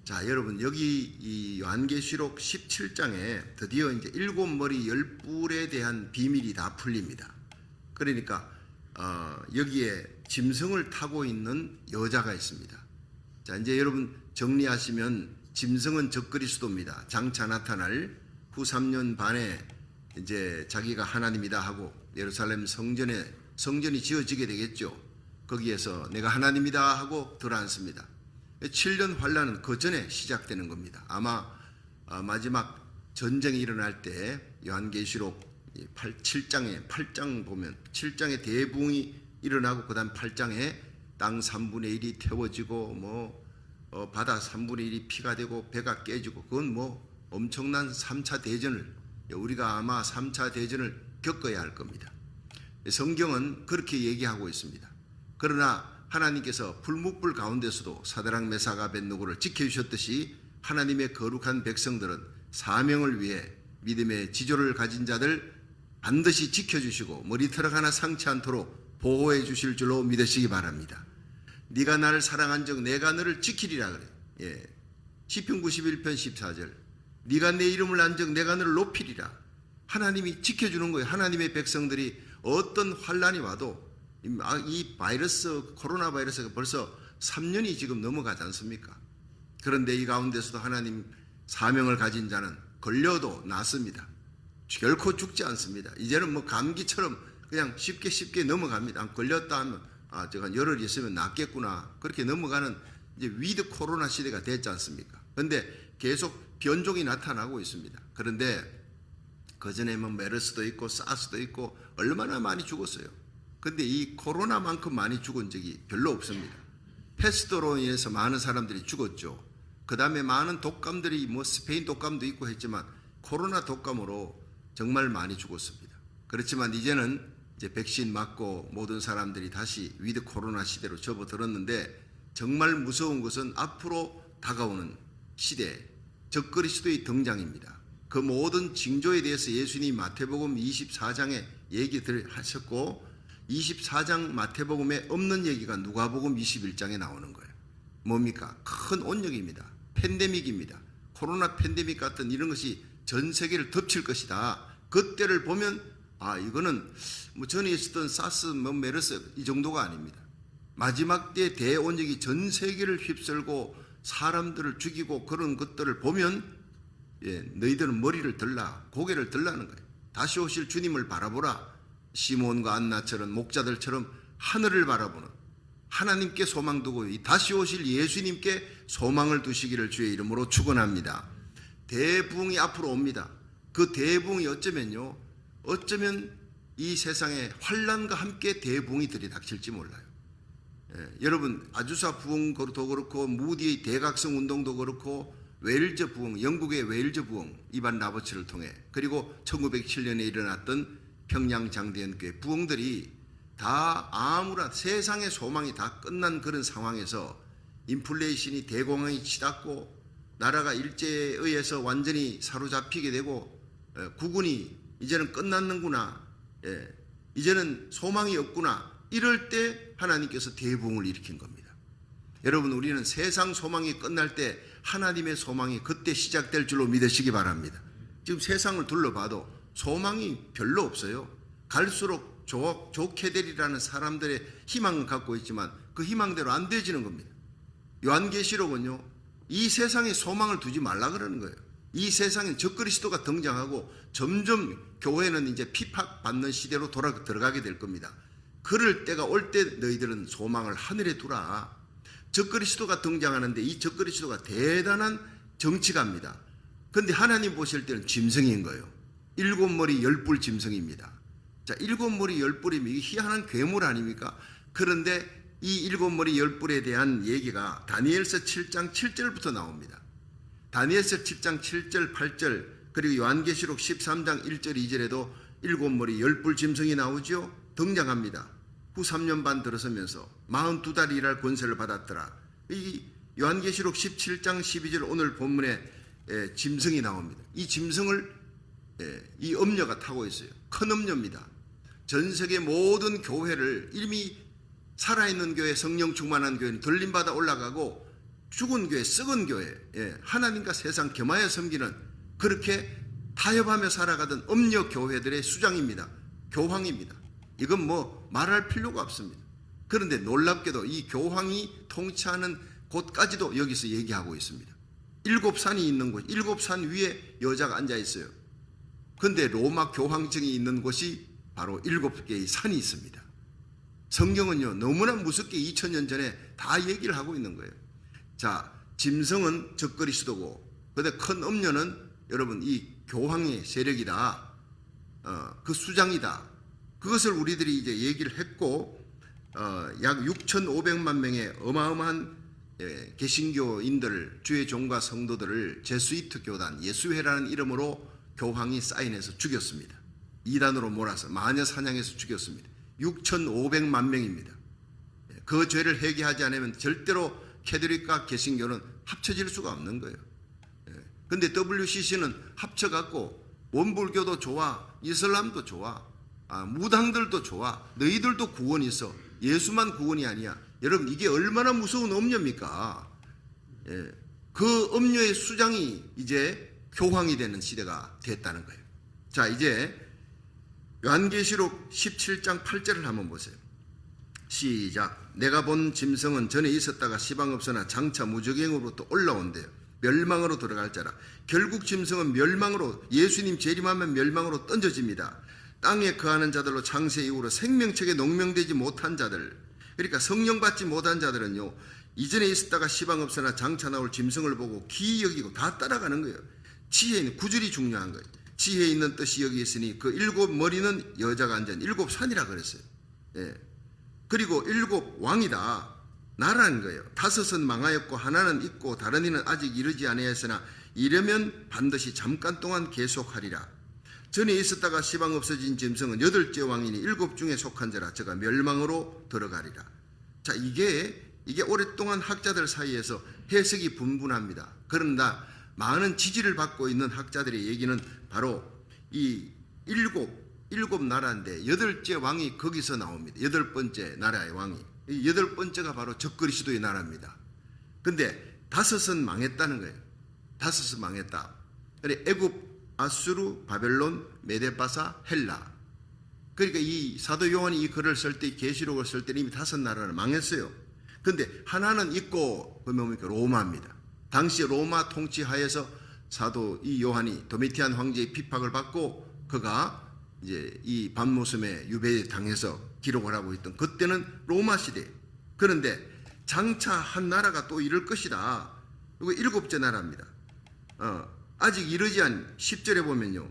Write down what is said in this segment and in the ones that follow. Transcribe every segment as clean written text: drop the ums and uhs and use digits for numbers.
자, 여러분 여기 이 요한계시록 17장에 드디어 이제 7머리 10뿔에 대한 비밀이 다 풀립니다. 그러니까 여기에 짐승을 타고 있는 여자가 있습니다. 자, 이제 여러분 정리하시면 짐승은 적그리스도입니다. 장차 나타날 후 3년 반에 이제 자기가 하나님이다 하고 예루살렘 성전이 지어지게 되겠죠. 거기에서 내가 하나님이다 하고 들어앉습니다. 7년 환란은 그 전에 시작되는 겁니다. 아마 마지막 전쟁이 일어날 때 요한계시록 8장 보면 7장에 대붕이 일어나고 그 다음 8장에 땅 3분의 1이 태워지고 바다 3분의 1이 피가 되고 배가 깨지고 그건 엄청난 3차 대전을 우리가 아마 3차 대전을 겪어야 할 겁니다. 성경은 그렇게 얘기하고 있습니다. 그러나 하나님께서 불묵불 가운데서도 사드락 메삭 아벳느고를 지켜주셨듯이 하나님의 거룩한 백성들은 사명을 위해 믿음의 지조를 가진 자들 반드시 지켜주시고 머리털 하나 상치 않도록 보호해 주실 줄로 믿으시기 바랍니다. 네가 나를 사랑한즉 내가 너를 지키리라 그래. 시편 91편 14절. 네가 내 이름을 안즉 내가 너를 높이리라. 하나님이 지켜주는 거예요. 하나님의 백성들이 어떤 환란이 와도 이 코로나 바이러스가 벌써 3년이 지금 넘어가지 않습니까? 그런데 이 가운데서도 하나님 사명을 가진 자는 걸려도 낫습니다. 결코 죽지 않습니다. 이제는 감기처럼 그냥 쉽게 넘어갑니다. 걸렸다 하면 제가 열흘 있으면 낫겠구나 그렇게 넘어가는 이제 위드 코로나 시대가 됐지 않습니까? 그런데 계속 변종이 나타나고 있습니다. 그런데 그전에 메르스도 있고 사스도 있고 얼마나 많이 죽었어요. 근데 이 코로나만큼 많이 죽은 적이 별로 없습니다. 패스트로 인해서 많은 사람들이 죽었죠. 그 다음에 많은 독감들이 스페인 독감도 있고 했지만 코로나 독감으로 정말 많이 죽었습니다. 그렇지만 이제는 이제 백신 맞고 모든 사람들이 다시 위드 코로나 시대로 접어들었는데 정말 무서운 것은 앞으로 다가오는 시대 적그리스도의 등장입니다. 그 모든 징조에 대해서 예수님이 마태복음 24장에 얘기들 하셨고 24장 마태복음에 없는 얘기가 누가복음 21장에 나오는 거예요. 뭡니까? 큰 온역입니다. 팬데믹입니다. 코로나 팬데믹 같은 이런 것이 전 세계를 덮칠 것이다. 그때를 보면 이거는 전에 있었던 사스 메르스 이 정도가 아닙니다. 마지막 때 대온역이 전 세계를 휩쓸고 사람들을 죽이고 그런 것들을 보면 너희들은 머리를 들라 고개를 들라는 거예요. 다시 오실 주님을 바라보라. 시몬과 안나처럼 목자들처럼 하늘을 바라보는 하나님께 소망 두고 다시 오실 예수님께 소망을 두시기를 주의 이름으로 축원합니다. 대부흥이 앞으로 옵니다. 그 대부흥이 어쩌면 이 세상에 환란과 함께 대부흥이 들이닥칠지 몰라요. 여러분 아주사 부흥도 그렇고 무디의 대각성 운동도 그렇고 웨일즈 부흥, 영국의 웨일즈 부흥 이반 라버츠를 통해 그리고 1907년에 일어났던 평양 장대연교회 부흥들이 다 아무런 세상의 소망이 다 끝난 그런 상황에서 인플레이션이 대공황이 치닫고 나라가 일제에 의해서 완전히 사로잡히게 되고 국군이 이제는 끝났는구나 이제는 소망이 없구나 이럴 때 하나님께서 대부흥을 일으킨 겁니다. 여러분 우리는 세상 소망이 끝날 때 하나님의 소망이 그때 시작될 줄로 믿으시기 바랍니다. 지금 세상을 둘러봐도 소망이 별로 없어요. 갈수록 좋게 되리라는 사람들의 희망을 갖고 있지만 그 희망대로 안 되지는 겁니다. 요한계시록은요 이 세상에 소망을 두지 말라 그러는 거예요. 이 세상에 적그리스도가 등장하고 점점 교회는 이제 핍박받는 시대로 들어가게 될 겁니다. 그럴 때가 올 때 너희들은 소망을 하늘에 두라. 적그리스도가 등장하는데 이 적그리스도가 대단한 정치가입니다. 그런데 하나님 보실 때는 짐승인 거예요. 7머리 10뿔 짐승입니다. 자, 7머리 10뿔이면 이게 희한한 괴물 아닙니까? 그런데 이 7머리 10뿔에 대한 얘기가 다니엘서 7장 7절부터 나옵니다. 다니엘서 7장 7절 8절 그리고 요한계시록 13장 1절 2절에도 7머리 10뿔 짐승이 나오죠. 등장합니다. 후 3년 반 들어서면서 42달 일할 권세를 받았더라. 이 요한계시록 17장 12절 오늘 본문에 짐승이 나옵니다. 이 짐승을 이 음녀가 타고 있어요. 큰 음녀입니다. 전 세계 모든 교회를 이미 살아있는 교회 성령 충만한 교회는 들림받아 올라가고 죽은 교회, 썩은 교회, 하나님과 세상 겸하여 섬기는 그렇게 타협하며 살아가던 음녀 교회들의 수장입니다. 교황입니다. 이건 뭐 말할 필요가 없습니다. 그런데 놀랍게도 이 교황이 통치하는 곳까지도 여기서 얘기하고 있습니다. 7산이 있는 곳, 7산 위에 여자가 앉아 있어요. 그런데 로마 교황청이 있는 곳이 바로 7개의 산이 있습니다. 성경은요 너무나 무섭게 2000년 전에 다 얘기를 하고 있는 거예요. 자, 짐승은 적그리 수도고, 근데 큰 음녀는 여러분 이 교황의 세력이다, 그 수장이다. 그것을 우리들이 이제 얘기를 했고, 약 6,500만 명의 어마어마한 개신교인들, 주의 종과 성도들을 제수이트 교단, 예수회라는 이름으로 교황이 사인해서 죽였습니다. 이단으로 몰아서 마녀 사냥해서 죽였습니다. 6,500만 명입니다. 그 죄를 회개하지 않으면 절대로 캐톨릭과 개신교는 합쳐질 수가 없는 거예요. 근데 WCC는 합쳐갖고 원불교도 좋아, 이슬람도 좋아, 무당들도 좋아, 너희들도 구원이 있어, 예수만 구원이 아니야. 여러분 이게 얼마나 무서운 음녀입니까? 그 음녀의 수장이 이제 교황이 되는 시대가 됐다는 거예요. 자, 이제 요한계시록 17장 8절을 한번 보세요. 시작. 내가 본 짐승은 전에 있었다가 시방 없으나 장차 무적행으로부터 올라온대요. 멸망으로 들어갈 자라. 결국 짐승은 멸망으로, 예수님 재림하면 멸망으로 던져집니다. 땅에 거하는 자들로 창세 이후로 생명책에 농명되지 못한 자들, 그러니까 성령 받지 못한 자들은요 이전에 있었다가 시방 없으나 장차 나올 짐승을 보고 기이 여기고 다 따라가는 거예요. 지혜 있는 구절이 중요한 거예요. 지혜 있는 뜻이 여기 있으니 그 7머리는 여자가 앉은 7산이라 그랬어요. 그리고 7왕이다, 나라는 거예요. 5은 망하였고 하나는 있고 다른 이는 아직 이르지 아니하였으나 이르면 반드시 잠깐 동안 계속하리라. 전에 있었다가 시방 없어진 짐승은 8째 왕이니 7 중에 속한 자라. 저가 멸망으로 들어가리라. 자, 이게 오랫동안 학자들 사이에서 해석이 분분합니다. 그러나 많은 지지를 받고 있는 학자들의 얘기는 바로 이 일곱 나라인데 8째 왕이 거기서 나옵니다. 8번째 나라의 왕이. 이 8번째가 바로 적그리스도의 나라입니다. 근데 5은 망했다는 거예요. 5은 망했다. 그래, 애굽, 아수르, 바벨론, 메데바사, 헬라. 그러니까 이 사도 요한이 이 글을 쓸 때, 계시록을 쓸 때는 이미 5 나라는 망했어요. 근데 하나는 있고, 그러면 뭡니까? 로마입니다. 당시 로마 통치하에서 사도 이 요한이 도미티안 황제의 핍박을 받고 그가 이제 이 밤모섬에 유배당해서 기록을 하고 있던 그때는 로마 시대. 그런데 장차 한 나라가 또 이럴 것이다. 이거 7째 나라입니다. 아직 이르지 않은 10절에 보면요.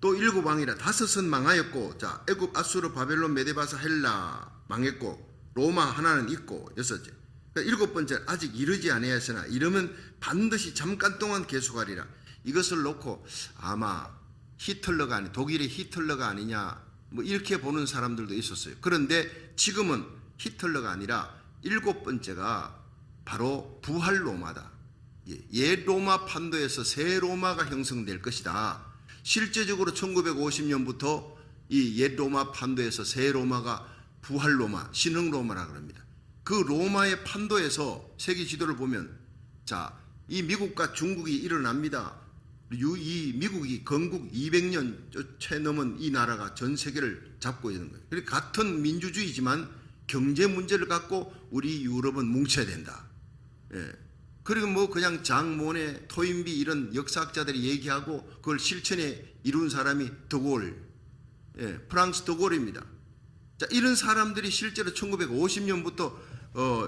또 7왕이라 5은 망하였고, 자, 애굽, 아수르, 바벨론, 메데바사, 헬라 망했고, 로마 하나는 있고, 6째. 그러니까 7번째 아직 이르지 아니하였으나 이르면 반드시 잠깐 동안 계속하리라. 이것을 놓고 아마 히틀러가 아니, 독일의 히틀러가 아니냐, 뭐 이렇게 보는 사람들도 있었어요. 그런데 지금은 히틀러가 아니라 7번째가 바로 부활 로마다. 옛 로마 판도에서 새 로마가 형성될 것이다. 실제적으로 1950년부터 이 옛 로마 판도에서 새 로마가 부활 로마, 신흥 로마라 그럽니다. 그 로마의 판도에서 세계 지도를 보면, 자, 이 미국과 중국이 일어납니다. 이 미국이 건국 200년 채 넘은 이 나라가 전 세계를 잡고 있는 거예요. 그러니까 같은 민주주의지만 경제 문제를 갖고 우리 유럽은 뭉쳐야 된다. 그리고 뭐 그냥 장모네, 토인비 이런 역사학자들이 얘기하고 그걸 실천에 이룬 사람이 드골, 프랑스 드골입니다. 자, 이런 사람들이 실제로 1950년부터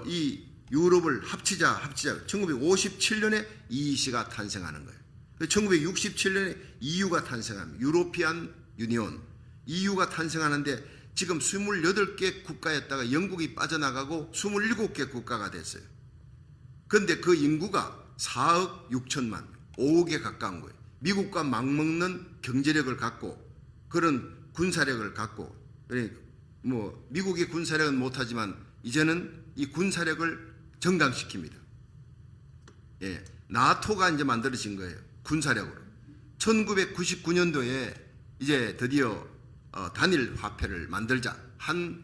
이 유럽을 합치자 1957년에 EEC가 탄생하는 거예요. 1967년에 EU가 탄생합니다. 유로피안 유니온, EU가 탄생하는데 지금 28개 국가였다가 영국이 빠져나가고 27개 국가가 됐어요. 그런데 그 인구가 4억 6천만, 5억에 가까운 거예요. 미국과 맞먹는 경제력을 갖고 그런 군사력을 갖고, 뭐 미국의 군사력은 못하지만 이제는 이 군사력을 정강시킵니다. 나토가 이제 만들어진 거예요. 군사력으로. 1999년도에 이제 드디어 단일 화폐를 만들자, 한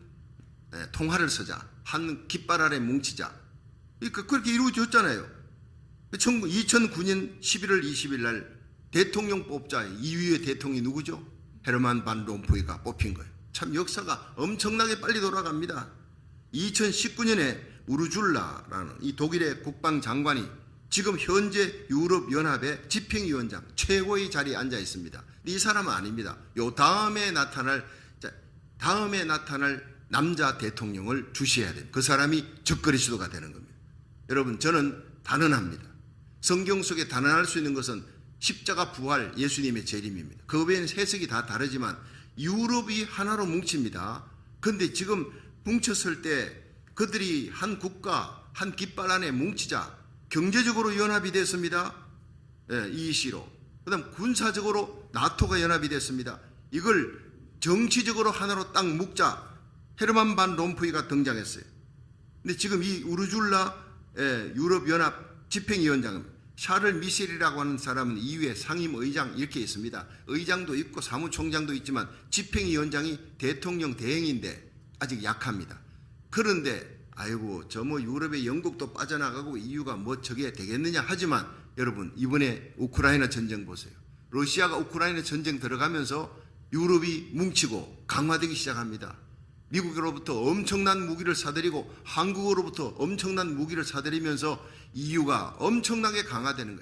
통화를 쓰자, 한 깃발 아래 뭉치자. 그러니까 그렇게 이루어졌잖아요. 2009년 11월 20일 날 대통령 뽑자 2위의 대통령이 누구죠? 헤르만 반 롬푸이가 뽑힌 거예요. 참 역사가 엄청나게 빨리 돌아갑니다. 2019년에 우르줄라라는 이 독일의 국방장관이 지금 현재 유럽연합의 집행위원장 최고의 자리에 앉아 있습니다. 이 사람은 아닙니다. 다음에 나타날 남자 대통령을 주시해야 됩니다. 그 사람이 적그리스도가 되는 겁니다. 여러분, 저는 단언합니다. 성경 속에 단언할 수 있는 것은 십자가 부활 예수님의 재림입니다. 그 외에는 해석이 다 다르지만 유럽이 하나로 뭉칩니다. 그런데 지금 뭉쳤을 때 그들이 한 국가 한 깃발 안에 뭉치자 경제적으로 연합이 됐습니다. EC로. 그다음 군사적으로 나토가 연합이 됐습니다. 이걸 정치적으로 하나로 딱 묶자 헤르만 반 롬푸이가 등장했어요. 근데 지금 이 우르줄라 유럽연합 집행위원장은 샤를 미셸이라고 하는 사람은 EU의 상임의장 이렇게 있습니다. 의장도 있고 사무총장도 있지만 집행위원장이 대통령 대행인데 아직 약합니다. 그런데 아이고 저 뭐 유럽의 영국도 빠져나가고 EU가 뭐 저게 되겠느냐 하지만 여러분 이번에 우크라이나 전쟁 보세요. 러시아가 우크라이나 전쟁 들어가면서 유럽이 뭉치고 강화되기 시작합니다. 미국으로부터 엄청난 무기를 사들이고 한국으로부터 엄청난 무기를 사들이면서 EU가 엄청나게 강화되는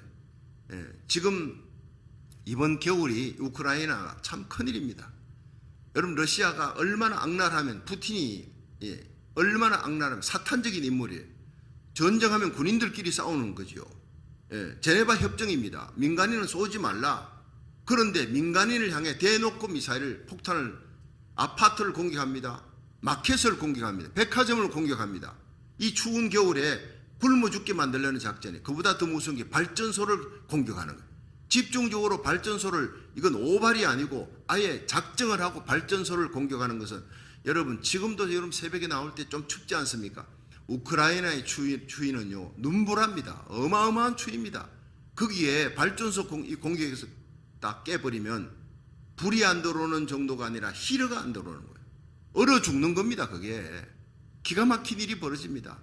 거예요. 지금 이번 겨울이 우크라이나가 참 큰일입니다. 여러분 러시아가 얼마나 악랄하면 푸틴이 얼마나 악랄하면 사탄적인 인물이에요. 전쟁하면 군인들끼리 싸우는 거죠. 제네바 협정입니다. 민간인은 쏘지 말라. 그런데 민간인을 향해 대놓고 미사일을 폭탄을 아파트를 공격합니다. 마켓을 공격합니다. 백화점을 공격합니다. 이 추운 겨울에 굶어 죽게 만들려는 작전이 그보다 더 무서운 게 발전소를 공격하는 거예요. 집중적으로 발전소를 이건 오발이 아니고 아예 작정을 하고 발전소를 공격하는 것은 여러분 지금도 여러분 새벽에 나올 때 좀 춥지 않습니까? 우크라이나의 추위는요 눈보라입니다. 어마어마한 추위입니다. 거기에 발전소 공격에서 딱 깨버리면 불이 안 들어오는 정도가 아니라 히러가 안 들어오는 거예요. 얼어 죽는 겁니다. 그게 기가 막힌 일이 벌어집니다.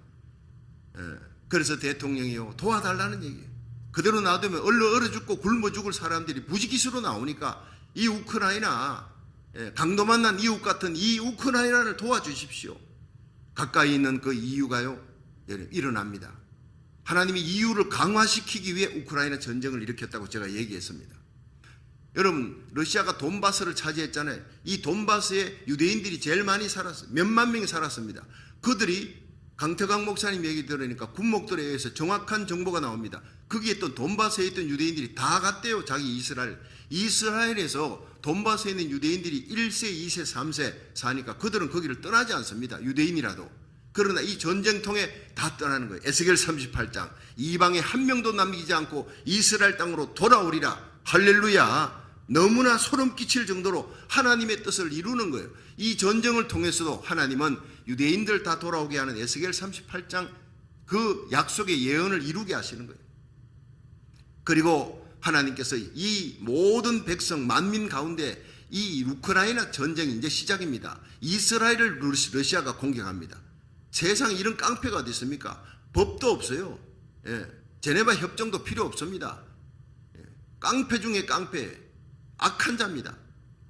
그래서 대통령이요 도와달라는 얘기예요. 그대로 놔두면 얼어 죽고 굶어 죽을 사람들이 부지기수로 나오니까 이 우크라이나 강도 만난 이웃 같은 이 우크라이나를 도와주십시오. 가까이 있는 그 EU가요 일어납니다. 하나님이 EU를 강화시키기 위해 우크라이나 전쟁을 일으켰다고 제가 얘기했습니다. 여러분 러시아가 돈바스를 차지했잖아요. 이 돈바스에 유대인들이 제일 많이 살았어요. 몇만 명이 살았습니다. 그들이 강태강 목사님 얘기 들으니까 군목들에 의해서 정확한 정보가 나옵니다. 거기에 있던 돈바스에 있던 유대인들이 다 갔대요. 자기 이스라엘에서 돈바스에 있는 유대인들이 1세 2세 3세 사니까 그들은 거기를 떠나지 않습니다. 유대인이라도. 그러나 이 전쟁통에 다 떠나는 거예요. 에스겔 38장 이방에 한 명도 남기지 않고 이스라엘 땅으로 돌아오리라. 할렐루야. 너무나 소름 끼칠 정도로 하나님의 뜻을 이루는 거예요. 이 전쟁을 통해서도 하나님은 유대인들 다 돌아오게 하는 에스겔 38장 그 약속의 예언을 이루게 하시는 거예요. 그리고 하나님께서 이 모든 백성 만민 가운데 이 우크라이나 전쟁이 이제 시작입니다. 이스라엘을 러시아가 공격합니다. 세상에 이런 깡패가 어디 있습니까? 법도 없어요. 제네바 협정도 필요 없습니다. 깡패 중에 깡패, 악한 자입니다.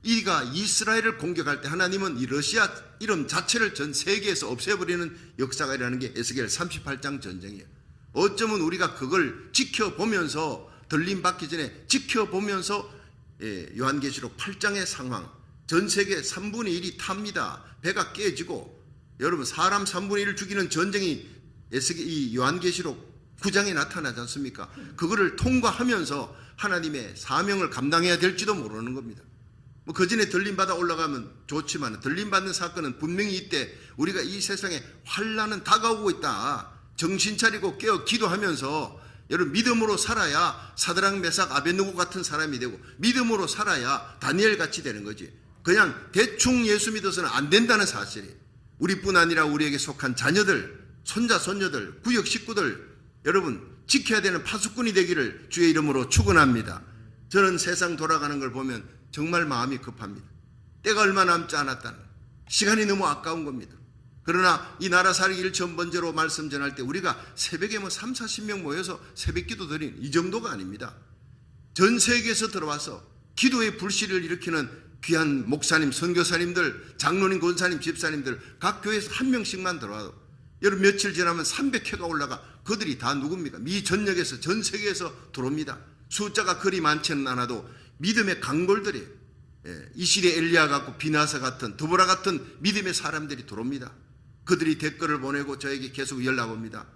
이가 이스라엘을 공격할 때 하나님은 이 러시아 이름 자체를 전 세계에서 없애버리는 역사가 일어나는 게 에스겔 38장 전쟁이에요. 어쩌면 우리가 그걸 지켜보면서 들림받기 전에 지켜보면서 요한계시록 8장의 상황 전 세계 3분의 1이 탑니다. 배가 깨지고 여러분 사람 3분의 1을 죽이는 전쟁이 이 요한계시록 9장에 나타나지 않습니까? 그거를 통과하면서 하나님의 사명을 감당해야 될지도 모르는 겁니다. 뭐 그 전에 들림받아 올라가면 좋지만 들림받는 사건은 분명히 이때 우리가 이 세상에 환난은 다가오고 있다. 정신 차리고 깨어 기도하면서 여러분 믿음으로 살아야 사드락 메삭 아벳느고 같은 사람이 되고 믿음으로 살아야 다니엘 같이 되는 거지. 그냥 대충 예수 믿어서는 안 된다는 사실이 우리뿐 아니라 우리에게 속한 자녀들, 손자, 손녀들, 구역 식구들 여러분 지켜야 되는 파수꾼이 되기를 주의 이름으로 축원합니다. 저는 세상 돌아가는 걸 보면 정말 마음이 급합니다. 때가 얼마 남지 않았다는 시간이 너무 아까운 겁니다. 그러나 이 나라 살기를 전 번째로 말씀 전할 때 우리가 새벽에 3, 40명 모여서 새벽 기도 드리는 이 정도가 아닙니다. 전 세계에서 들어와서 기도의 불씨를 일으키는 귀한 목사님, 선교사님들, 장로님, 권사님, 집사님들 각 교회에서 한 명씩만 들어와도 여러분 며칠 지나면 300회가 올라가. 그들이 다 누굽니까? 미 전역에서 전 세계에서 들어옵니다. 숫자가 그리 많지는 않아도 믿음의 강골들이, 이 시대 엘리야 같고 비나사 같은 드보라 같은 믿음의 사람들이 들어옵니다. 그들이 댓글을 보내고 저에게 계속 연락 옵니다.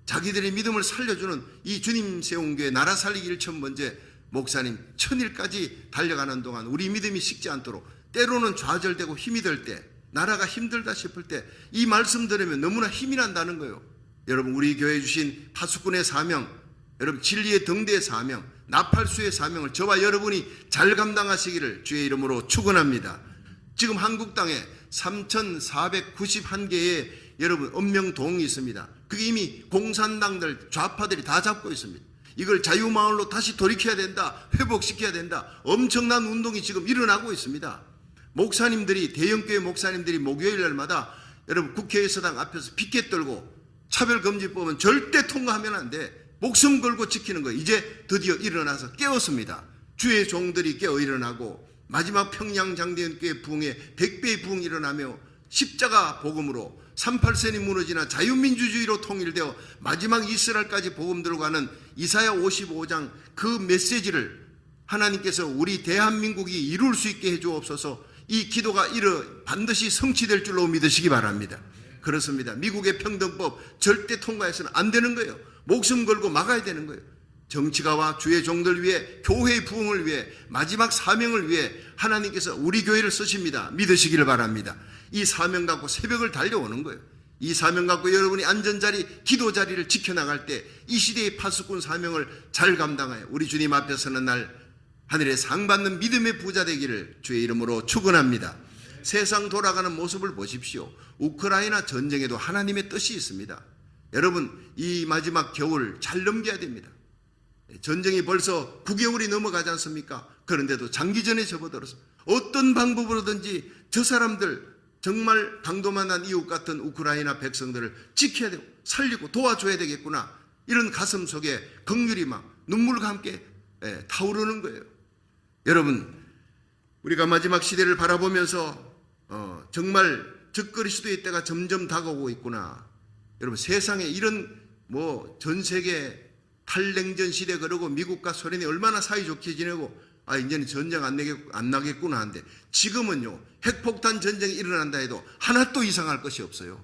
자기들의 믿음을 살려주는 이 주님 세운 교회 나라 살리기 1,000번째 목사님 1000일까지 달려가는 동안 우리 믿음이 식지 않도록, 때로는 좌절되고 힘이 들 때, 나라가 힘들다 싶을 때 이 말씀 들으면 너무나 힘이 난다는 거예요. 여러분, 우리 교회에 주신 파수꾼의 사명, 여러분 진리의 등대의 사명, 나팔수의 사명을 저와 여러분이 잘 감당하시기를 주의 이름으로 축원합니다. 지금 한국 땅에 3,491개의 여러분 엄명동이 있습니다. 그게 이미 공산당들, 좌파들이 다 잡고 있습니다. 이걸 자유마을로 다시 돌이켜야 된다, 회복시켜야 된다. 엄청난 운동이 지금 일어나고 있습니다. 목사님들이, 대형교회 목사님들이 목요일 날마다 여러분 국회의사당 앞에서 피켓 들고 차별금지법은 절대 통과하면 안 돼, 목숨 걸고 지키는 거예요. 이제 드디어 일어나서 깨었습니다. 주의 종들이 깨어 일어나고 마지막 평양 장대교회 부흥에 100배의 부흥이 일어나며 십자가 복음으로 38선이 무너지나 자유민주주의로 통일되어 마지막 이스라엘까지 복음 들고 가는 이사야 55장 그 메시지를 하나님께서 우리 대한민국이 이룰 수 있게 해주옵소서. 이 기도가 반드시 성취될 줄로 믿으시기 바랍니다. 그렇습니다. 미국의 평등법 절대 통과해서는 안 되는 거예요. 목숨 걸고 막아야 되는 거예요. 정치가와 주의 종들 위해, 교회의 부흥을 위해, 마지막 사명을 위해 하나님께서 우리 교회를 쓰십니다. 믿으시기를 바랍니다. 이 사명 갖고 새벽을 달려오는 거예요. 이 사명 갖고 여러분이 안전자리, 기도자리를 지켜나갈 때 이 시대의 파수꾼 사명을 잘 감당하여 우리 주님 앞에 서는 날 하늘에 상 받는 믿음의 부자 되기를 주의 이름으로 축원합니다. 세상 돌아가는 모습을 보십시오. 우크라이나 전쟁에도 하나님의 뜻이 있습니다. 여러분, 이 마지막 겨울 잘 넘겨야 됩니다. 전쟁이 벌써 9개월이 넘어가지 않습니까? 그런데도 장기전에 접어들어서 어떤 방법으로든지 저 사람들, 정말 강도만한 이웃 같은 우크라이나 백성들을 지켜야 되고 살리고 도와줘야 되겠구나, 이런 가슴 속에 긍휼이 막 눈물과 함께 타오르는 거예요. 여러분, 우리가 마지막 시대를 바라보면서 정말 적그리스도의 때가 점점 다가오고 있구나. 여러분, 세상에 이런 전 세계 탈냉전 시대 그러고 미국과 소련이 얼마나 사이좋게 지내고 이제는 전쟁 안 나겠구나 하는데, 지금은요 핵폭탄 전쟁이 일어난다 해도 하나도 이상할 것이 없어요.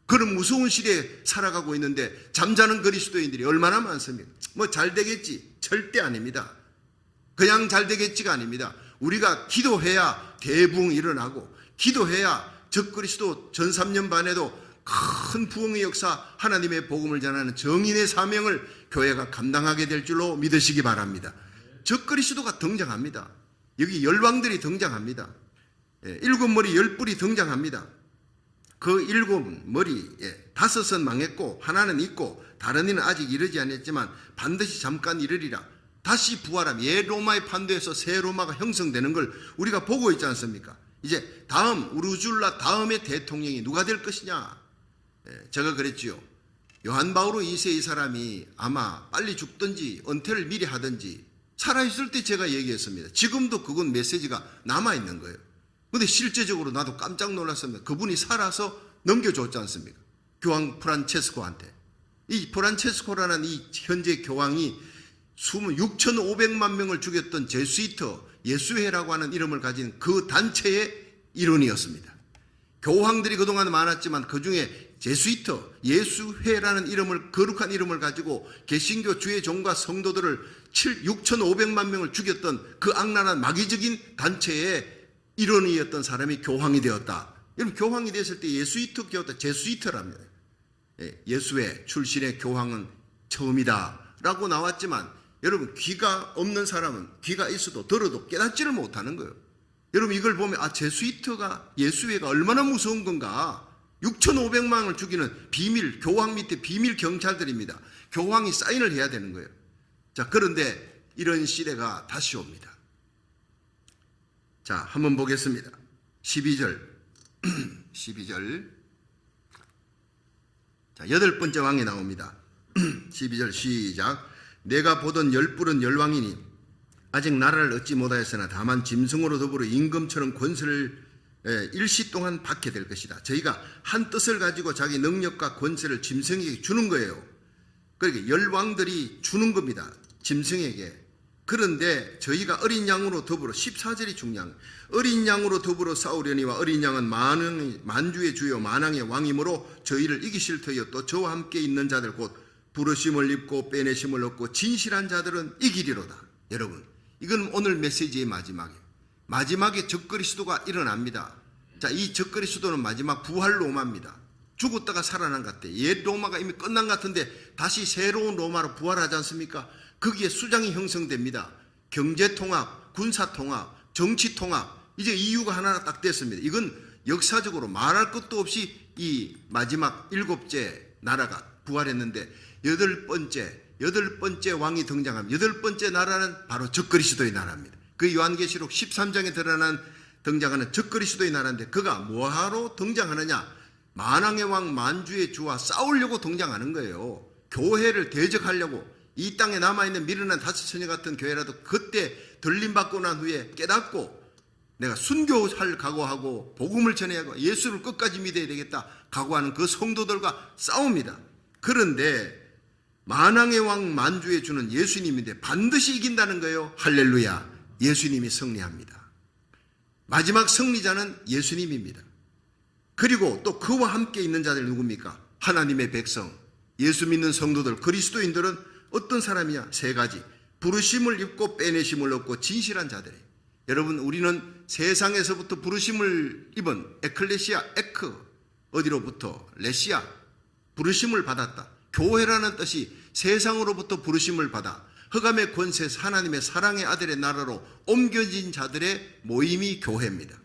그런 무서운 시대에 살아가고 있는데 잠자는 그리스도인들이 얼마나 많습니까? 잘 되겠지? 절대 아닙니다. 그냥 잘 되겠지가 아닙니다. 우리가 기도해야 대부흥이 일어나고, 기도해야 적그리스도 전 3년 반에도 큰 부흥의 역사, 하나님의 복음을 전하는 정인의 사명을 교회가 감당하게 될 줄로 믿으시기 바랍니다. 적그리스도가 등장합니다. 여기 열왕들이 등장합니다. 7머리 10뿔이 등장합니다. 그 7머리에 5은 망했고 하나는 있고 다른 이는 아직 이르지 않았지만 반드시 잠깐 이르리라. 다시 부활함. 옛 로마의 판도에서 새 로마가 형성되는 걸 우리가 보고 있지 않습니까? 이제 다음 우르줄라 다음의 대통령이 누가 될 것이냐. 제가 그랬지요. 요한 바오로 2세 이 사람이 아마 빨리 죽든지 은퇴를 미리 하든지, 살아있을 때 제가 얘기했습니다. 지금도 그건 메시지가 남아있는 거예요. 근데 실제적으로 나도 깜짝 놀랐습니다. 그분이 살아서 넘겨줬지 않습니까? 교황 프란체스코한테. 이 프란체스코라는 이 현재 교황이 6,500만 명을 죽였던 제수이터 예수회라고 하는 이름을 가진 그 단체의 일원이었습니다. 교황들이 그동안 많았지만 그 중에 제수이터 예수회라는 이름을, 거룩한 이름을 가지고 개신교 주의 종과 성도들을 6,500만 명을 죽였던 그 악랄한 마귀적인 단체의 일원이었던 사람이 교황이 되었다. 여러분, 교황이 됐을 때 예수이터 교였다, 제수이터랍니다. 예수회 출신의 교황은 처음이다 라고 나왔지만, 여러분, 귀가 없는 사람은 귀가 있어도 들어도 깨닫지를 못하는 거예요. 여러분, 이걸 보면 제수이터가, 예수회가 얼마나 무서운 건가. 6,500만을 죽이는 비밀, 교황 밑에 비밀 경찰들입니다. 교황이 사인을 해야 되는 거예요. 자, 그런데 이런 시대가 다시 옵니다. 자, 한번 보겠습니다. 12절 12절 자, 8번째 왕이 나옵니다. 12절 시작. 내가 보던 열불은 열왕이니 아직 나라를 얻지 못하였으나 다만 짐승으로 더불어 임금처럼 권세를 일시 동안 받게 될 것이다. 저희가 한 뜻을 가지고 자기 능력과 권세를 짐승에게 주는 거예요. 그러니까 열왕들이 주는 겁니다. 짐승에게. 그런데 저희가 어린 양으로 더불어 14절이 중요한 거예요. 어린 양으로 더불어 싸우려니와 어린 양은 만주의 주요 만왕의 왕이므로 저희를 이기실 터이요 또 저와 함께 있는 자들 곧 부르심을 입고 빼내심을 얻고 진실한 자들은 이기리로다. 여러분, 이건 오늘 메시지의 마지막이에요. 마지막에 적그리스도가 일어납니다. 자, 이 적그리스도는 마지막 부활 로마입니다. 죽었다가 살아난 것 같아요. 옛 로마가 이미 끝난 것 같은데 다시 새로운 로마로 부활하지 않습니까? 거기에 수장이 형성됩니다. 경제통합, 군사통합, 정치통합, 이제 이유가 하나 딱 됐습니다. 이건 역사적으로 말할 것도 없이 이 마지막 7째 나라가 부활했는데 여덟 번째 왕이 등장하면 8번째 나라는 바로 적그리스도의 나라입니다. 그 요한계시록 13장에 등장하는 적그리스도의 나라인데 그가 뭐하러 등장하느냐? 만왕의 왕 만주의 주와 싸우려고 등장하는 거예요. 교회를 대적하려고. 이 땅에 남아있는 미련한 다섯 처녀 같은 교회라도 그때 들림받고 난 후에 깨닫고 내가 순교할 각오하고 복음을 전해야 하고 예수를 끝까지 믿어야 되겠다 각오하는 그 성도들과 싸웁니다. 그런데 만왕의 왕 만주의 주는 예수님인데 반드시 이긴다는 거예요. 할렐루야. 예수님이 승리합니다. 마지막 승리자는 예수님입니다. 그리고 또 그와 함께 있는 자들 누굽니까? 하나님의 백성, 예수 믿는 성도들, 그리스도인들은 어떤 사람이냐? 3가지. 부르심을 입고 빼내심을 얻고 진실한 자들이에요. 여러분, 우리는 세상에서부터 부르심을 입은 에클레시아, 어디로부터? 레시아, 부르심을 받았다. 교회라는 뜻이 세상으로부터 부르심을 받아 흑암의 권세에서 하나님의 사랑의 아들의 나라로 옮겨진 자들의 모임이 교회입니다.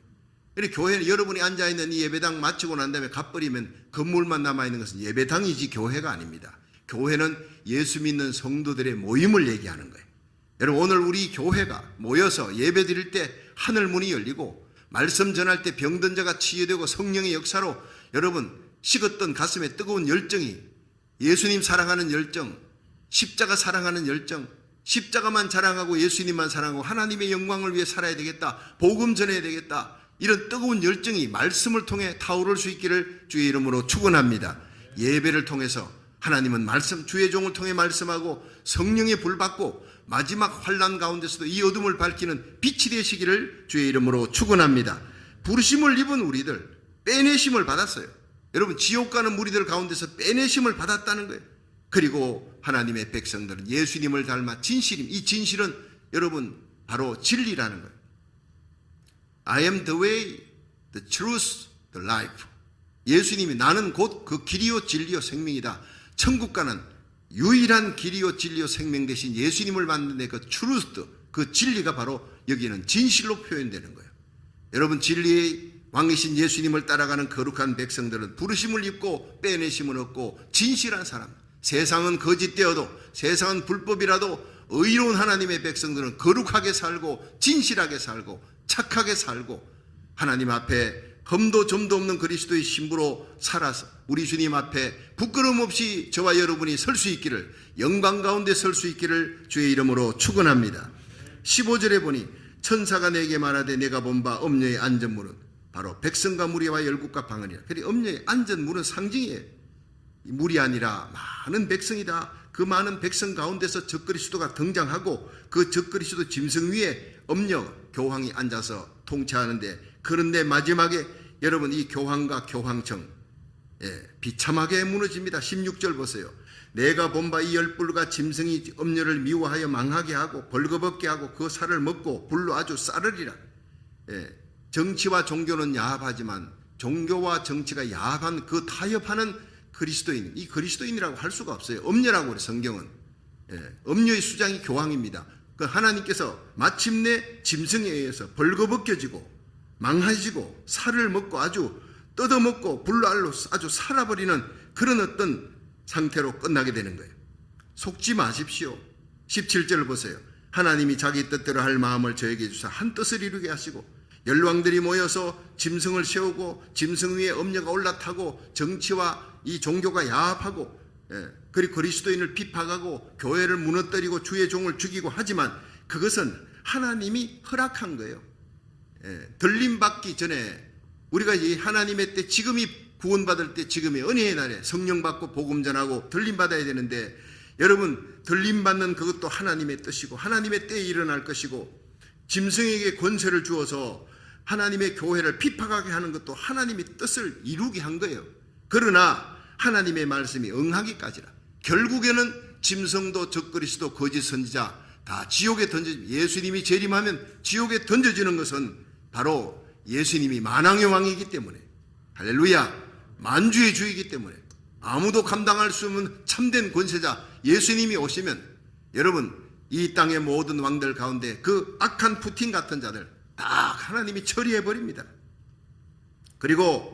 그러니까 교회는 여러분이 앉아있는 이 예배당 마치고 난 다음에 갚버리면 건물만 남아있는 것은 예배당이지 교회가 아닙니다. 교회는 예수 믿는 성도들의 모임을 얘기하는 거예요. 여러분, 오늘 우리 교회가 모여서 예배 드릴 때 하늘 문이 열리고 말씀 전할 때 병든 자가 치유되고 성령의 역사로 여러분 식었던 가슴에 뜨거운 열정이 예수님 사랑하는 열정, 십자가 사랑하는 열정, 십자가만 자랑하고 예수님만 사랑하고 하나님의 영광을 위해 살아야 되겠다, 복음 전해야 되겠다, 이런 뜨거운 열정이 말씀을 통해 타오를 수 있기를 주의 이름으로 축원합니다. 예배를 통해서 하나님은 말씀, 주의 종을 통해 말씀하고 성령의 불 받고 마지막 환난 가운데서도 이 어둠을 밝히는 빛이 되시기를 주의 이름으로 축원합니다. 부르심을 입은 우리들, 빼내심을 받았어요. 여러분, 지옥 가는 무리들 가운데서 빼내심을 받았다는 거예요. 그리고 하나님의 백성들은 예수님을 닮아 진실임. 이 진실은 여러분 바로 진리라는 거예요. I am the way, the truth, the life. 예수님이 나는 곧 그 길이요 진리요 생명이다. 천국 가는 유일한 길이요 진리요 생명 대신 예수님을 만드는 그 truth, 그 진리가 바로 여기는 진실로 표현되는 거예요. 여러분, 진리의 왕이신 예수님을 따라가는 거룩한 백성들은 부르심을 입고 빼내심을 얻고 진실한 사람. 세상은 거짓되어도 세상은 불법이라도 의로운 하나님의 백성들은 거룩하게 살고 진실하게 살고 착하게 살고 하나님 앞에 흠도 점도 없는 그리스도의 신부로 살아서 우리 주님 앞에 부끄러움 없이 저와 여러분이 설 수 있기를, 영광 가운데 설 수 있기를 주의 이름으로 축원합니다. 15절에 보니 천사가 내게 말하되 내가 본 바 엄녀의 안전문은 바로 백성과 무리와 열국과 방언이라. 그리 엄녀의 안전문은 상징이에요. 무리 아니라 많은 백성이다. 그 많은 백성 가운데서 적그리스도가 등장하고 그 적그리스도 짐승 위에 엄녀 교황이 앉아서 통치하는데, 그런데 마지막에 여러분 이 교황과 교황청 비참하게 무너집니다. 16절 보세요. 내가 본 바 이 열불과 짐승이 엄녀를 미워하여 망하게 하고 벌거벗게 하고 그 살을 먹고 불로 아주 싸르리라. 정치와 종교는 야합하지만 종교와 정치가 야합한 그 타협하는 그리스도인, 이 그리스도인이라고 할 수가 없어요. 엄녀라고 그래 성경은. 엄녀의 수장이 교황입니다. 그 하나님께서 마침내 짐승에 의해서 벌거벗겨지고 망하지고 살을 먹고 아주 뜯어먹고 불로 아주 살아버리는 그런 어떤 상태로 끝나게 되는 거예요. 속지 마십시오. 17절을 보세요. 하나님이 자기 뜻대로 할 마음을 저에게 주사 한 뜻을 이루게 하시고 열왕들이 모여서 짐승을 세우고 짐승 위에 엄려가 올라타고 정치와 이 종교가 야합하고 그리고 그리스도인을 비판하고 교회를 무너뜨리고 주의 종을 죽이고 하지만 그것은 하나님이 허락한 거예요. 들림받기 전에 우리가 이 하나님의 때 지금이 구원받을 때 지금의 은혜의 날에 성령 받고 복음 전하고 들림받아야 되는데 여러분 들림받는 그것도 하나님의 뜻이고 하나님의 때에 일어날 것이고 짐승에게 권세를 주어서 하나님의 교회를 핍박하게 하는 것도 하나님의 뜻을 이루게 한 거예요. 그러나 하나님의 말씀이 응하기까지라. 결국에는 짐승도 적그리스도 거짓 선지자 다 지옥에 예수님이 재림하면 지옥에 던져지는 것은 바로 예수님이 만왕의 왕이기 때문에 할렐루야 만주의 주이기 때문에 아무도 감당할 수 없는 참된 권세자 예수님이 오시면 여러분 이 땅의 모든 왕들 가운데 그 악한 푸틴 같은 자들 다 하나님이 처리해버립니다. 그리고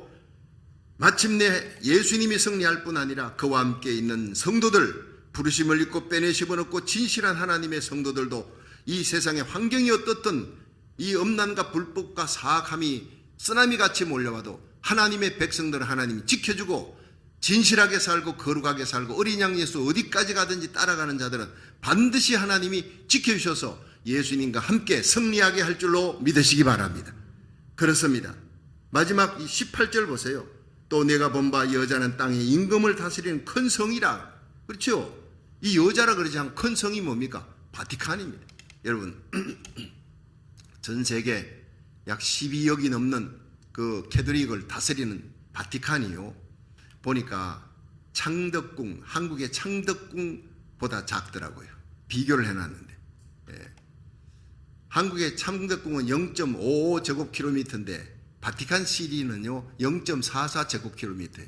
마침내 예수님이 승리할 뿐 아니라 그와 함께 있는 성도들 부르심을 입고 빼내심을 얻고 진실한 하나님의 성도들도 이 세상의 환경이 어떻든 이 음란과 불법과 사악함이 쓰나미같이 몰려와도 하나님의 백성들을 하나님이 지켜주고 진실하게 살고 거룩하게 살고 어린 양 예수 어디까지 가든지 따라가는 자들은 반드시 하나님이 지켜주셔서 예수님과 함께 승리하게 할 줄로 믿으시기 바랍니다. 그렇습니다. 마지막 18절 보세요. 또 내가 본 바 여자는 땅에 임금을 다스리는 큰 성이라. 그렇죠? 이 여자라 그러지 않고 큰 성이 뭡니까? 바티칸입니다. 여러분 전 세계 약 12억이 넘는 그 캐톨릭을 다스리는 바티칸이요. 보니까 창덕궁, 한국의 창덕궁보다 작더라고요. 비교를 해놨는데 한국의 창덕궁은 0.55제곱킬로미터인데 바티칸 시리는요 0.44제곱킬로미터예요.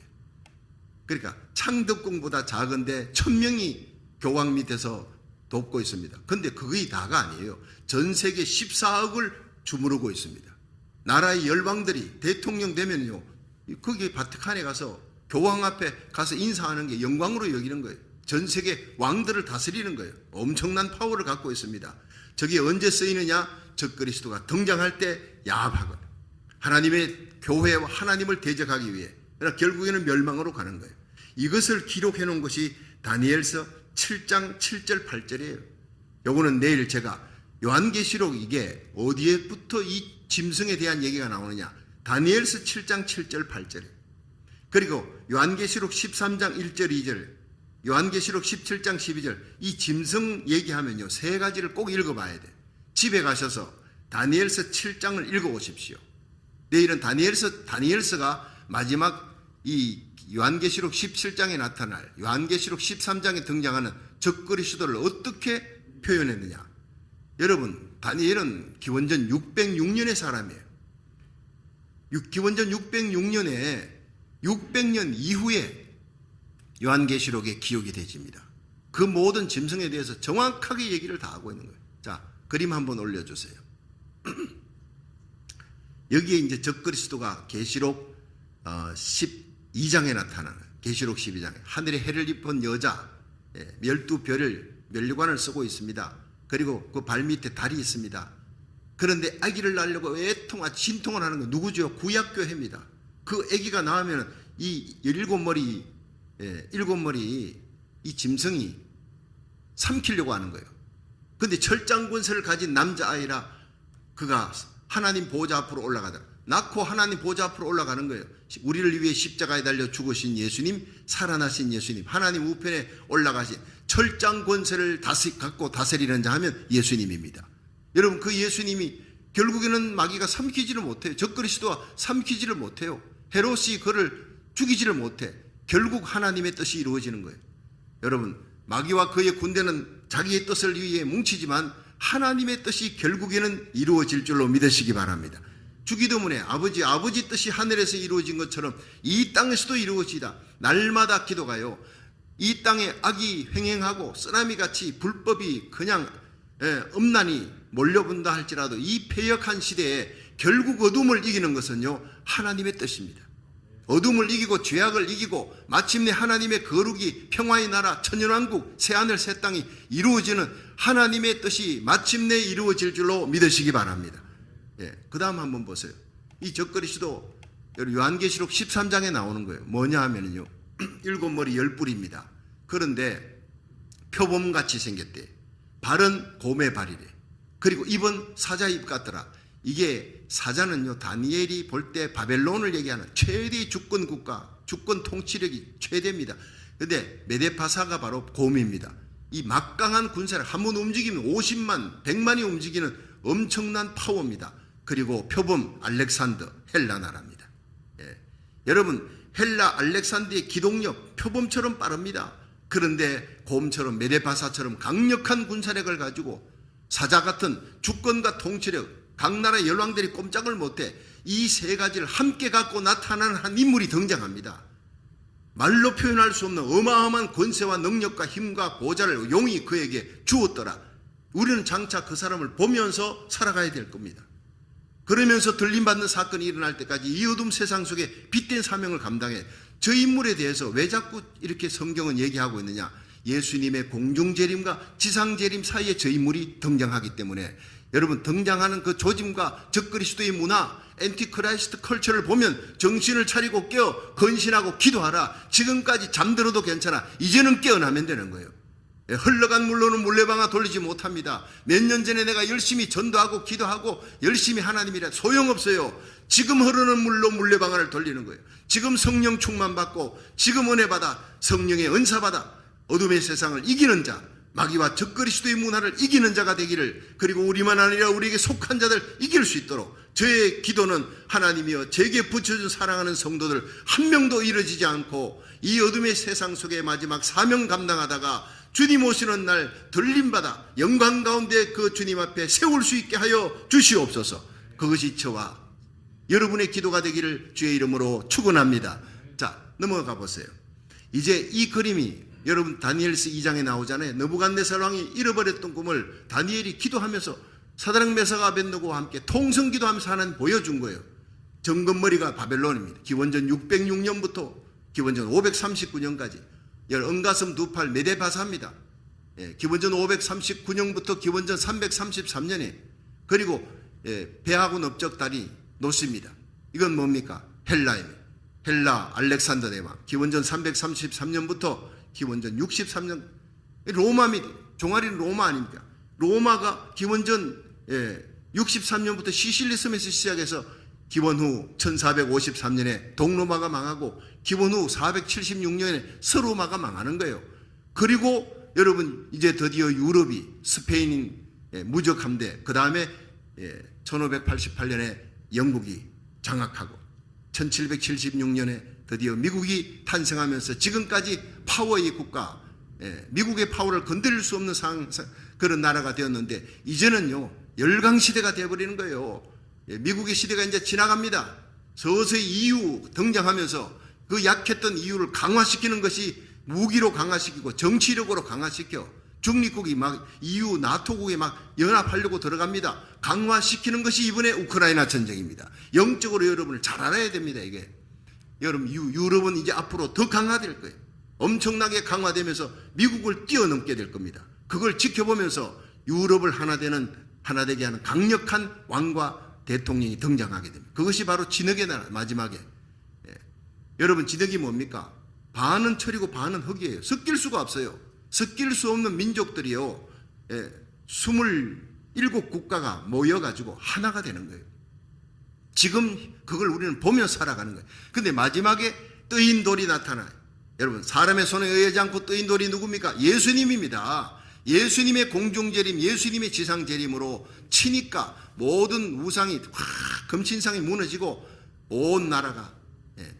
그러니까 창덕궁보다 작은데 1000명이 교황 밑에서 돕고 있습니다. 그런데 그게 다가 아니에요. 전 세계 14억을 주무르고 있습니다. 나라의 열왕들이 대통령 되면요 거기 바티칸에 가서 교황 앞에 가서 인사하는 게 영광으로 여기는 거예요. 전 세계 왕들을 다스리는 거예요. 엄청난 파워를 갖고 있습니다. 저게 언제 쓰이느냐? 적그리스도가 등장할 때 야합하거든. 하나님의 교회와 하나님을 대적하기 위해. 그러나 결국에는 멸망으로 가는 거예요. 이것을 기록해 놓은 것이 다니엘서 7장 7절 8절이에요. 요거는 내일 제가 요한계시록 이게 어디에부터 이 짐승에 대한 얘기가 나오느냐? 다니엘서 7장 7절 8절이에요. 그리고 요한계시록 13장 1절 2절, 요한계시록 17장 12절 이 짐승 얘기하면요 3가지를 꼭 읽어봐야 돼. 집에 가셔서 다니엘서 7장을 읽어오십시오. 내일은 다니엘서가 마지막 이 요한계시록 17장에 나타날 요한계시록 13장에 등장하는 적그리스도를 어떻게 표현했느냐. 여러분 다니엘은 기원전 606년의 사람이에요. 기원전 606년에 600년 이후에 요한계시록에 기록이 되집니다. 그 모든 짐승에 대해서 정확하게 얘기를 다 하고 있는 거예요. 자, 그림 한번 올려주세요. 여기에 이제 적그리스도가 계시록 12장에 나타나는 계시록 12장에 하늘에 해를 입은 여자 12별을 면류관을 쓰고 있습니다. 그리고 그 발밑에 달이 있습니다. 그런데 아기를 낳으려고 진통을 하는 건 누구죠? 구약교회입니다. 그 아기가 나오면 이 7머리 이 짐승이 삼키려고 하는 거예요. 그런데 철장 권세를 가진 남자아이라 그가 하나님 보좌 앞으로 올라가더라. 낳고 하나님 보좌 앞으로 올라가는 거예요. 우리를 위해 십자가에 달려 죽으신 예수님, 살아나신 예수님, 하나님 우편에 올라가신 철장 권세를 갖고 다스리는 자 하면 예수님입니다. 여러분 그 예수님이 결국에는 마귀가 삼키지를 못해요. 적그리스도와 삼키지를 못해요. 헤롯이 그를 죽이지를 못해. 결국 하나님의 뜻이 이루어지는 거예요. 여러분 마귀와 그의 군대는 자기의 뜻을 위해 뭉치지만 하나님의 뜻이 결국에는 이루어질 줄로 믿으시기 바랍니다. 주기도문에 아버지 뜻이 하늘에서 이루어진 것처럼 이 땅에서도 이루어지다. 날마다 기도가요. 이 땅에 악이 횡행하고 쓰나미같이 불법이 그냥 음란이 몰려본다 할지라도 이 패역한 시대에 결국 어둠을 이기는 것은요 하나님의 뜻입니다. 어둠을 이기고 죄악을 이기고 마침내 하나님의 거룩이 평화의 나라 천년왕국 새하늘 새 땅이 이루어지는 하나님의 뜻이 마침내 이루어질 줄로 믿으시기 바랍니다. 그 다음 한번 보세요. 이 적그리스도 요한계시록 13장에 나오는 거예요. 뭐냐 하면요, 일곱 머리 열 뿔입니다. 그런데 표범같이 생겼대. 발은 곰의 발이래. 그리고 입은 사자 입 같더라. 이게 사자는요, 다니엘이 볼 때 바벨론을 얘기하는 최대의 주권 국가, 주권 통치력이 최대입니다. 근데 메데파사가 바로 곰입니다. 이 막강한 군사를 한번 움직이면 50만, 100만이 움직이는 엄청난 파워입니다. 그리고 표범 알렉산더, 헬라 나라입니다. 여러분, 헬라 알렉산더의 기동력 표범처럼 빠릅니다. 그런데 곰처럼 메데파사처럼 강력한 군사력을 가지고 사자 같은 주권과 통치력, 각 나라의 열왕들이 꼼짝을 못해 이 세 가지를 함께 갖고 나타나는 한 인물이 등장합니다. 말로 표현할 수 없는 어마어마한 권세와 능력과 힘과 보좌를 용이 그에게 주었더라. 우리는 장차 그 사람을 보면서 살아가야 될 겁니다. 그러면서 들림받는 사건이 일어날 때까지 이 어둠 세상 속에 빛된 사명을 감당해. 저 인물에 대해서 왜 자꾸 이렇게 성경은 얘기하고 있느냐? 예수님의 공중재림과 지상재림 사이에 저 인물이 등장하기 때문에 여러분, 등장하는 그 조짐과 적그리스도의 문화, 엔티크라이스트 컬처를 보면 정신을 차리고 깨어 건신하고 기도하라. 지금까지 잠들어도 괜찮아. 이제는 깨어나면 되는 거예요. 흘러간 물로는 물레방아 돌리지 못합니다. 몇 년 전에 내가 열심히 전도하고 기도하고 열심히 하나님이라 소용없어요. 지금 흐르는 물로 물레방아를 돌리는 거예요. 지금 성령 충만 받고 지금 은혜 받아 성령의 은사 받아 어둠의 세상을 이기는 자, 마귀와 적그리스도의 문화를 이기는 자가 되기를, 그리고 우리만 아니라 우리에게 속한 자들 이길 수 있도록 저의 기도는 하나님이여 제게 붙여준 사랑하는 성도들 한 명도 이루어지지 않고 이 어둠의 세상 속에 마지막 사명 감당하다가 주님 오시는 날 들림받아 영광 가운데 그 주님 앞에 세울 수 있게 하여 주시옵소서. 그것이 저와 여러분의 기도가 되기를 주의 이름으로 축원합니다. 자, 넘어가 보세요. 이제 이 그림이 여러분 다니엘서 2장에 나오잖아요. 느부갓네살 왕이 잃어버렸던 꿈을 다니엘이 기도하면서 사드락 메삭 아벳느고와 함께 통성 기도하면서 하나님 보여준 거예요. 정금머리가 바벨론입니다. 기원전 606년부터 기원전 539년까지 은가슴 두 팔 메데파사입니다. 기원전 539년부터 기원전 333년에 그리고 배하고 넓적다리 노스입니다. 이건 뭡니까? 헬라입니다. 헬라 알렉산더 대왕 기원전 333년부터 기원전 63년 로마입니다. 종아리는 로마 아닙니까? 로마가 기원전 63년부터 시실리 섬에서 시작해서 기원 후 1453년에 동로마가 망하고 기원 후 476년에 서로마가 망하는 거예요. 그리고 여러분 이제 드디어 유럽이 스페인인 무적 함대, 그 다음에 1588년에 영국이 장악하고 1776년에 드디어 미국이 탄생하면서 지금까지 파워의 국가, 미국의 파워를 건드릴 수 없는 그런 나라가 되었는데 이제는요 열강시대가 되어버리는 거예요. 미국의 시대가 이제 지나갑니다. 서서히 EU 등장하면서 그 약했던 EU를 강화시키는 것이 무기로 강화시키고 정치력으로 강화시켜 중립국이 막 EU, 나토국에 막 연합하려고 들어갑니다. 강화시키는 것이 이번에 우크라이나 전쟁입니다. 영적으로 여러분을 잘 알아야 됩니다. 이게 여러분 유럽은 이제 앞으로 더 강화될 거예요. 엄청나게 강화되면서 미국을 뛰어넘게 될 겁니다. 그걸 지켜보면서 유럽을 하나 되게 하는 강력한 왕과 대통령이 등장하게 됩니다. 그것이 바로 진흙의 나라 마지막에. 여러분 진흙이 뭡니까? 반은 철이고 반은 흙이에요. 섞일 수가 없어요. 섞일 수 없는 민족들이요 27국가가 모여가지고 하나가 되는 거예요. 지금 그걸 우리는 보며 살아가는 거예요. 근데 마지막에 뜨인 돌이 나타나요. 여러분 사람의 손에 의하지 않고 뜨인 돌이 누굽니까? 예수님입니다. 예수님의 공중재림, 예수님의 지상재림으로 치니까 모든 우상이 금신상이 무너지고 온 나라가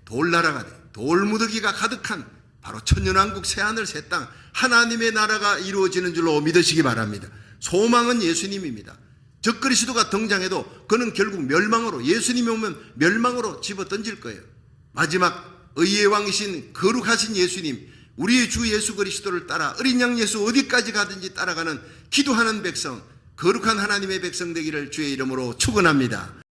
돌나라가 돼. 돌무더기가 가득한 바로 천년왕국 새하늘 새 땅 하나님의 나라가 이루어지는 줄로 믿으시기 바랍니다. 소망은 예수님입니다. 적그리스도가 등장해도 그는 결국 멸망으로, 예수님이 오면 멸망으로 집어던질 거예요. 마지막 의의 왕이신 거룩하신 예수님, 우리의 주 예수 그리스도를 따라 어린 양 예수 어디까지 가든지 따라가는 기도하는 백성, 거룩한 하나님의 백성 되기를 주의 이름으로 축원합니다.